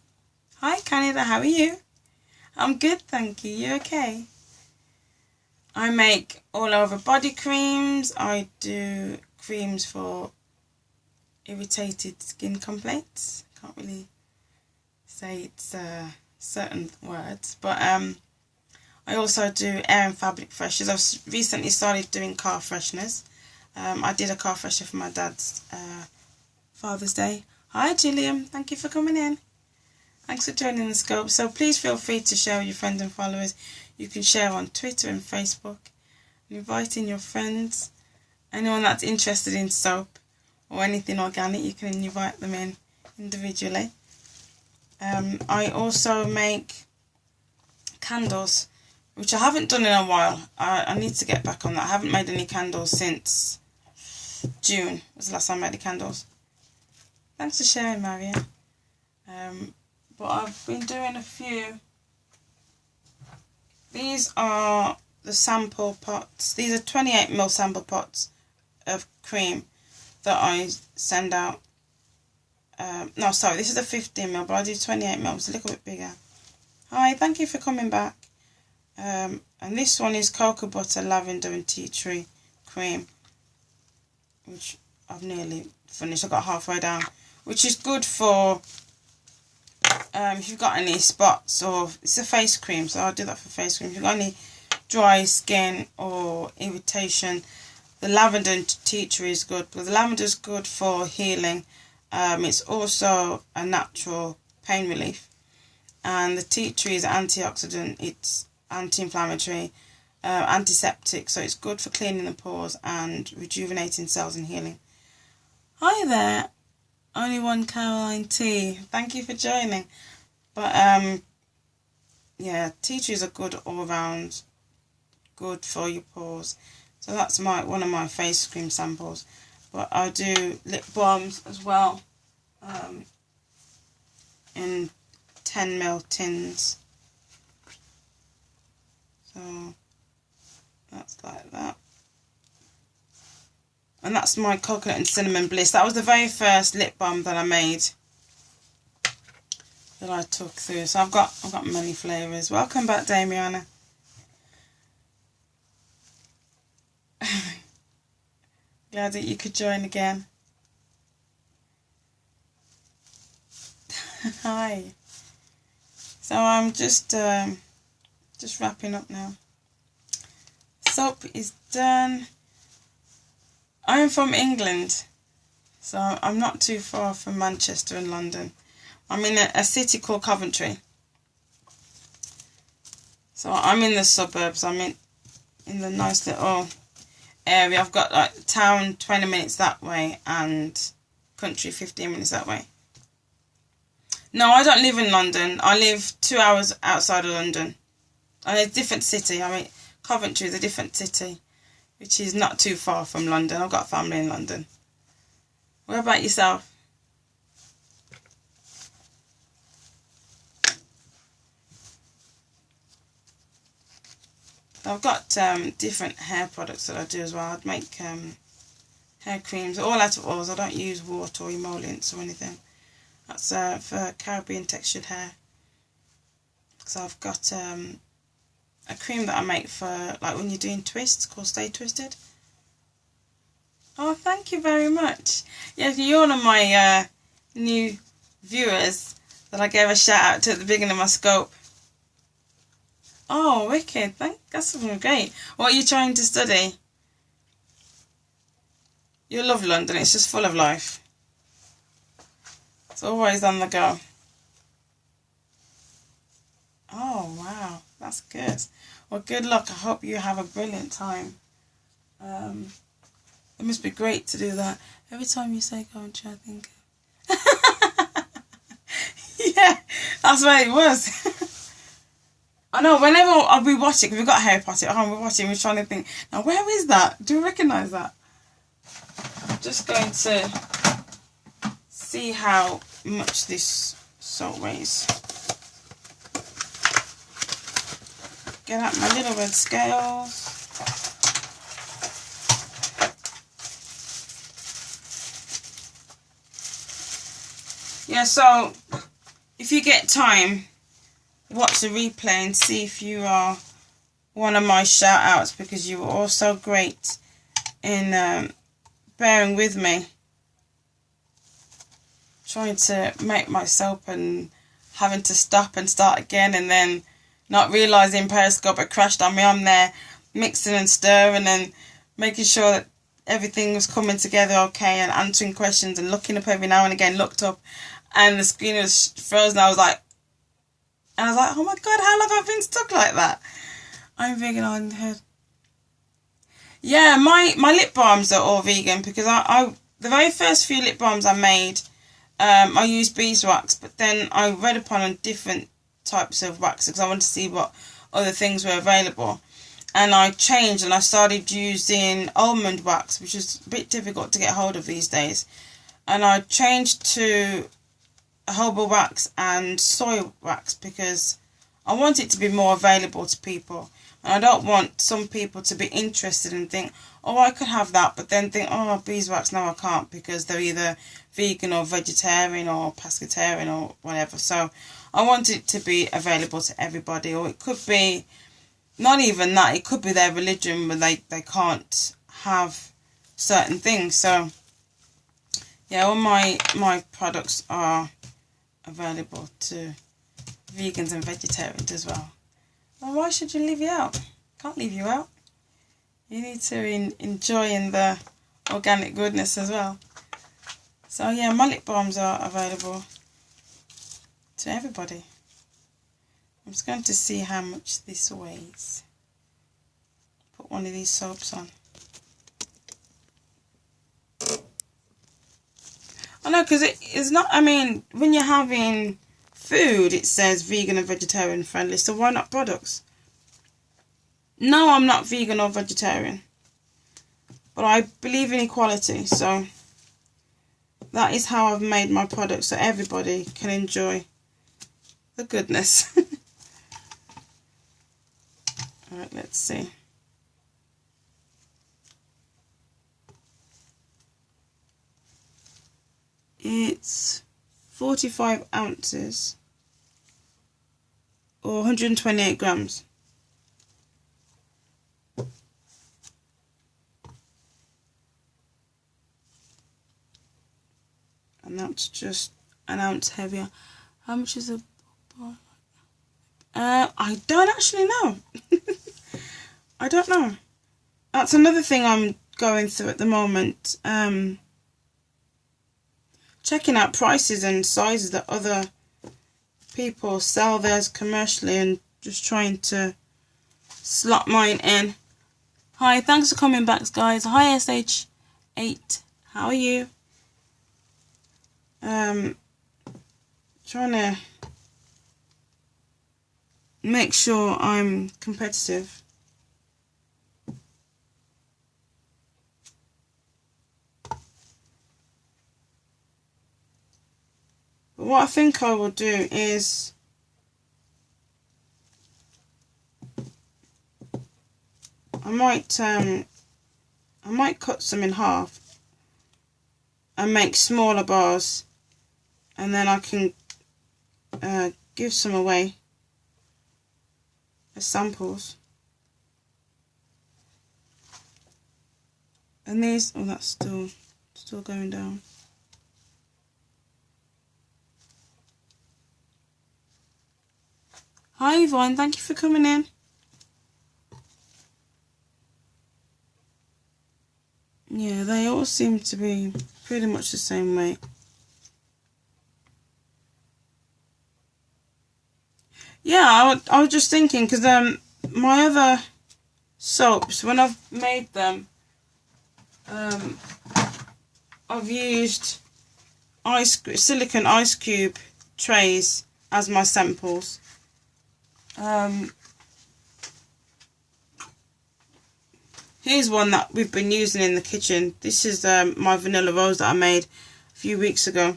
Hi Canada, how are you? I'm good, thank you. You okay? I make all over body creams. I do creams for irritated skin complaints. Can't really say it's certain words, but I also do air and fabric fresheners. I've recently started doing car fresheners. I did a car freshener for my dad's Father's Day. Hi Gillian, thank you for coming in. Thanks for joining the scope. So please feel free to share with your friends and followers. You can share on Twitter and Facebook. Invite in your friends. Anyone that's interested in soap or anything organic, you can invite them in individually. I also make candles, which I haven't done in a while. I need to get back on that. I haven't made any candles since June was the last time I made the candles. Thanks for sharing, Maria. But I've been doing a few. These are the sample pots. These are 28ml sample pots of cream that I send out no, sorry, this is a 15ml, but I do 28ml. It's a little bit bigger. Hi, thank you for coming back. And this one is cocoa butter, lavender and tea tree cream, which I've nearly finished. I got halfway down, which is good for if you've got any spots, or it's a face cream, so I'll do that for face cream. If you've got any dry skin or irritation, the lavender and tea tree is good, because the lavender is good for healing. It's also a natural pain relief, and the tea tree is an antioxidant. It's anti-inflammatory, antiseptic, so it's good for cleaning the pores and rejuvenating cells and healing. Hi there, only one Caroline T. Thank you for joining. But yeah, tea trees are good all round, good for your pores. So that's one of my face cream samples. But I do lip balms as well, in 10ml tins. So that's like that. And that's my coconut and cinnamon bliss. That was the very first lip balm that I made, that I took through. So I've got many flavours. Welcome back, Damiana. Glad that you could join again. Hi. So I'm just wrapping up now. Soap is done. I'm from England, so I'm not too far from Manchester and London. I'm in a city called Coventry. So I'm in the suburbs. I'm in the nice little area. I've got like town 20 minutes that way and country 15 minutes that way. No, I don't live in London. I live 2 hours outside of London. And it's a different city. I mean, Coventry is a different city, which is not too far from London. I've got family in London. What about yourself? I've got different hair products that I do as well. I'd make hair creams, all out of oils. I don't use water or emollients or anything. That's for Caribbean textured hair. So I've got a cream that I make for like when you're doing twists, called Stay Twisted. Oh, thank you very much. Yeah, you're one of my new viewers that I gave a shout out to at the beginning of my scope. Oh, wicked. That's great. What are you trying to study? You love London. It's just full of life. It's always on the go. Oh, wow. That's good. Well, good luck. I hope you have a brilliant time. It must be great to do that. Every time you say Coventry, I think... yeah, that's where it was. I know, whenever I'll be watching, because we've got Harry Potter at home, we're trying to think, now where is that? Do you recognise that? I'm just going to see how much this salt weighs. Get out my little red scales. Yeah, so if you get time, watch the replay and see if you are one of my shout outs, because you were all so great in bearing with me trying to make my soap and having to stop and start again, and then not realising Periscope had crashed on me. I'm there mixing and stirring and making sure that everything was coming together okay, and answering questions and looking up every now and again. Looked up and the screen was frozen. I was like, oh my god, how long have I been stuck like that? I'm vegan on the head. Yeah, my lip balms are all vegan, because I the very first few lip balms I made, I used beeswax, but then I read upon different types of wax because I wanted to see what other things were available, and I changed and I started using almond wax, which is a bit difficult to get hold of these days, and I changed to jojoba wax and soy wax because I want it to be more available to people. And I don't want some people to be interested and think, oh, I could have that, but then think, oh, beeswax, no, I can't, because they're either vegan or vegetarian or pescatarian or whatever. So I want it to be available to everybody. Or it could be, not even that, it could be their religion where they can't have certain things. So yeah, all my products are available to vegans and vegetarians as well. Well, why should you leave you out? Can't leave you out. You need to enjoy in the organic goodness as well. So yeah, my lip balms are available to everybody. I'm just going to see how much this weighs. Put one of these soaps on. I know, because it's not, I mean, when you're having food, it says vegan and vegetarian friendly, so why not products? No, I'm not vegan or vegetarian, but I believe in equality, so that is how I've made my products, so everybody can enjoy the goodness. Alright, let's see. It's 45 ounces or 128 grams. And that's just an ounce heavier. How much is a bar? I don't actually know. I don't know. That's another thing I'm going through at the moment. Checking out prices and sizes that other people sell theirs commercially and just trying to slot mine in. Hi, thanks for coming back, guys. Hi, SH8. How are you? Trying to make sure I'm competitive. But what I think I will do is I might cut some in half and make smaller bars, and then I can give some away as samples. And these, oh, that's still going down. Hi Yvonne, thank you for coming in. Yeah, they all seem to be pretty much the same weight. Yeah, I was just thinking, because my other soaps, when I've made them, I've used silicone ice cube trays as my samples. Here's one that we've been using in the kitchen. This is my vanilla rose that I made a few weeks ago.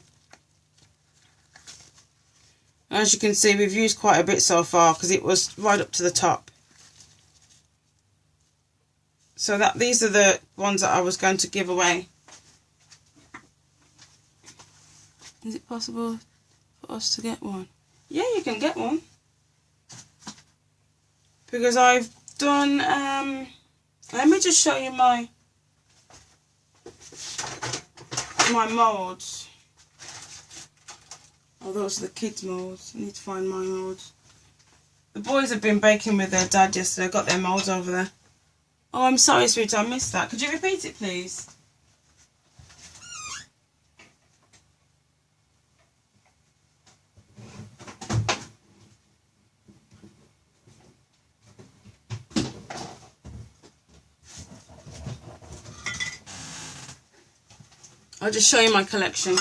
As you can see, we've used quite a bit so far because it was right up to the top. So these are the ones that I was going to give away. Is it possible for us to get one? Yeah, you can get one. Because I've done, let me just show you my moulds. Oh, those are the kids' moulds. I need to find my moulds. The boys have been baking with their dad yesterday. I got their moulds over there. Oh, I'm sorry, sweetie, I missed that. Could you repeat it, please? I'll just show you my collection.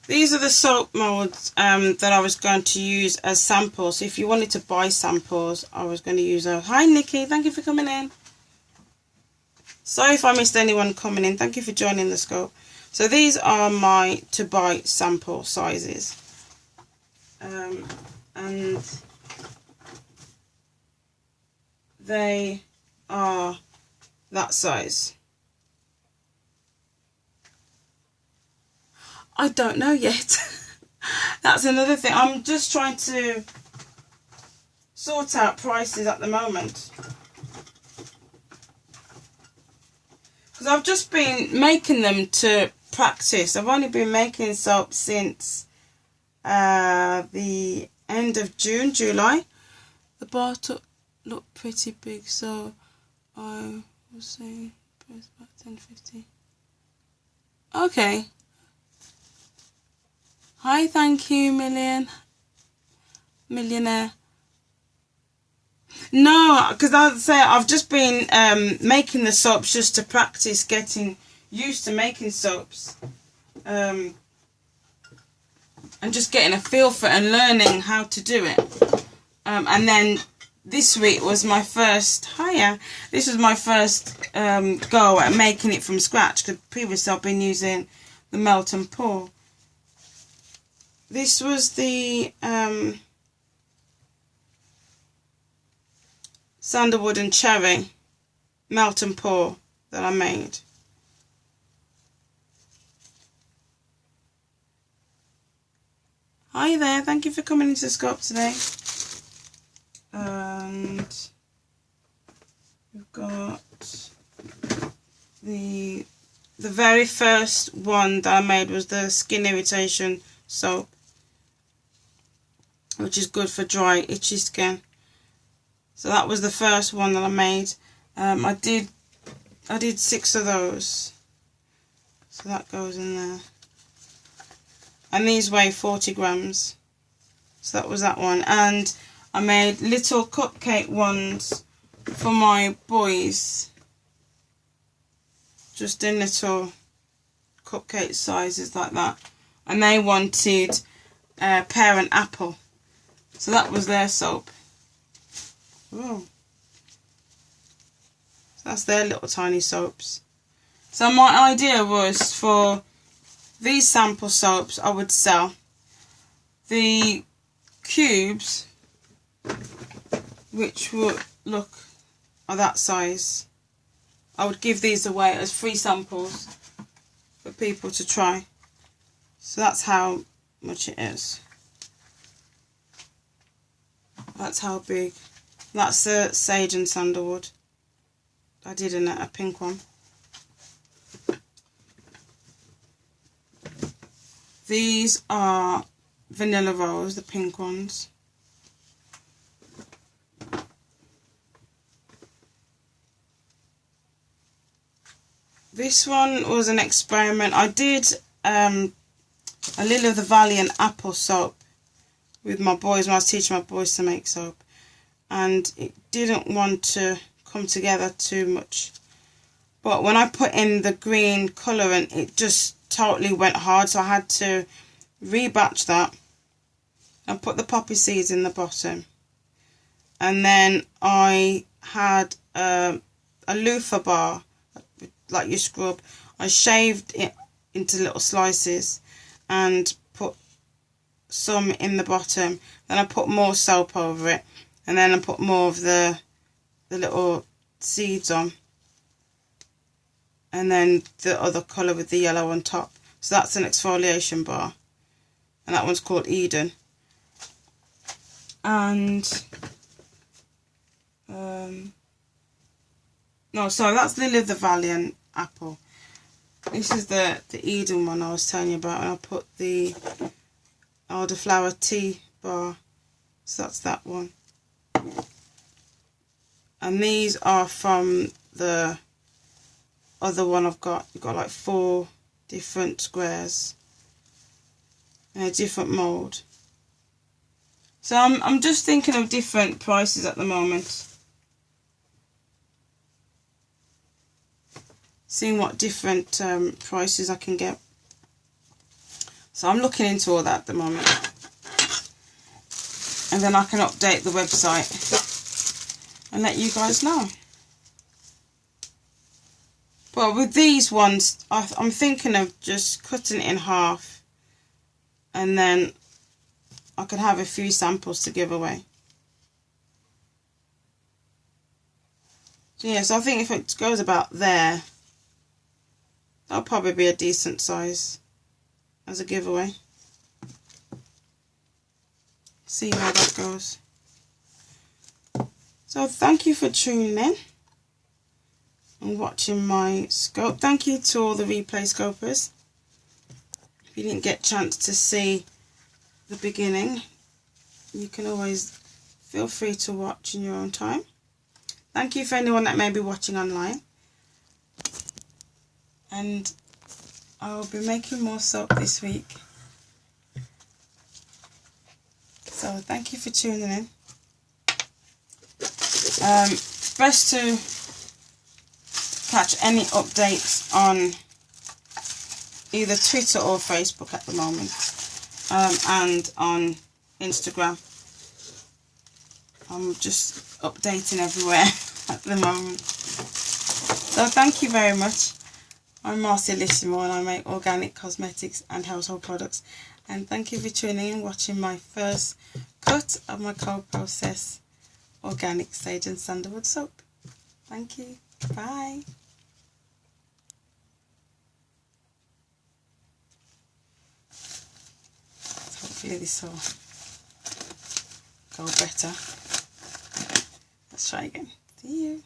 These are the soap moulds that I was going to use as samples. So if you wanted to buy samples, I was going to use those. Hi Nikki, thank you for coming in. Sorry if I missed anyone coming in. Thank you for joining the scope. So these are my to buy sample sizes. And they are that size. I don't know yet. That's another thing. I'm just trying to sort out prices at the moment. Because I've just been making them to practice. I've only been making soap since the end of June, July. The bar looked pretty big, so I was saying price about 10.50. Okay. Hi, thank you, millionaire. No, because I'd say I've just been making the soaps just to practice getting used to making soaps. And just getting a feel for it and learning how to do it. And then this week was my first, this was my first go at making it from scratch, because previously I've been using the melt and pour. This was the Sandalwood and Cherry melt and pour that I made. Hi there, thank you for coming into the scope today. And we've got the very first one that I made was the skin irritation soap, which is good for dry, itchy skin. So that was the first one that I made. I did 6 of those. So that goes in there. And these weigh 40 grams. So that was that one. And I made little cupcake ones for my boys. Just in little cupcake sizes like that. And they wanted pear and apple. So that was their soap. Whoa. So that's their little tiny soaps. So my idea was for these sample soaps I would sell. The cubes, which would are that size, I would give these away as free samples for people to try. So that's how much it is. That's how big. That's the Sage and Sandalwood. I did a pink one. These are Vanilla Rose, the pink ones. This one was an experiment. I did a Lily of the Valley and apple soap with my boys when I was teaching my boys to make soap. And it didn't want to come together too much. But when I put in the green colourant, it just totally went hard. So I had to rebatch that and put the poppy seeds in the bottom. And then I had a loofah bar, like you scrub. I shaved it into little slices and put some in the bottom. Then I put more soap over it. And then I put more of the little seeds on. And then the other colour with the yellow on top. So that's an exfoliation bar. And that one's called Eden. And no, sorry, that's Lily of the Valley and apple. This is the Eden one I was telling you about. And I put the elderflower tea bar. So that's that one. And these are from the other one I've got. You've got like 4 different squares in a different mould. So I'm just thinking of different prices at the moment. Seeing what different prices I can get. So I'm looking into all that at the moment. And then I can update the website and let you guys know. Well, with these ones, I'm thinking of just cutting it in half, and then I could have a few samples to give away. So yeah, so I think if it goes about there, that'll probably be a decent size as a giveaway. See how that goes. So thank you for tuning in and watching my scope. Thank you to all the replay scopers. If you didn't get a chance to see the beginning, you can always feel free to watch in your own time. Thank you for anyone that may be watching online. And I will be making more soap this week. So thank you for tuning in. Best to catch any updates on either Twitter or Facebook at the moment, and on Instagram. I'm just updating everywhere at the moment. So thank you very much. I'm Marcialissimo and I make organic cosmetics and household products. And thank you for tuning in and watching my first cut of my cold process organic sage and sandalwood soap. Thank you. Bye. Hopefully this will go better. Let's try again. See you.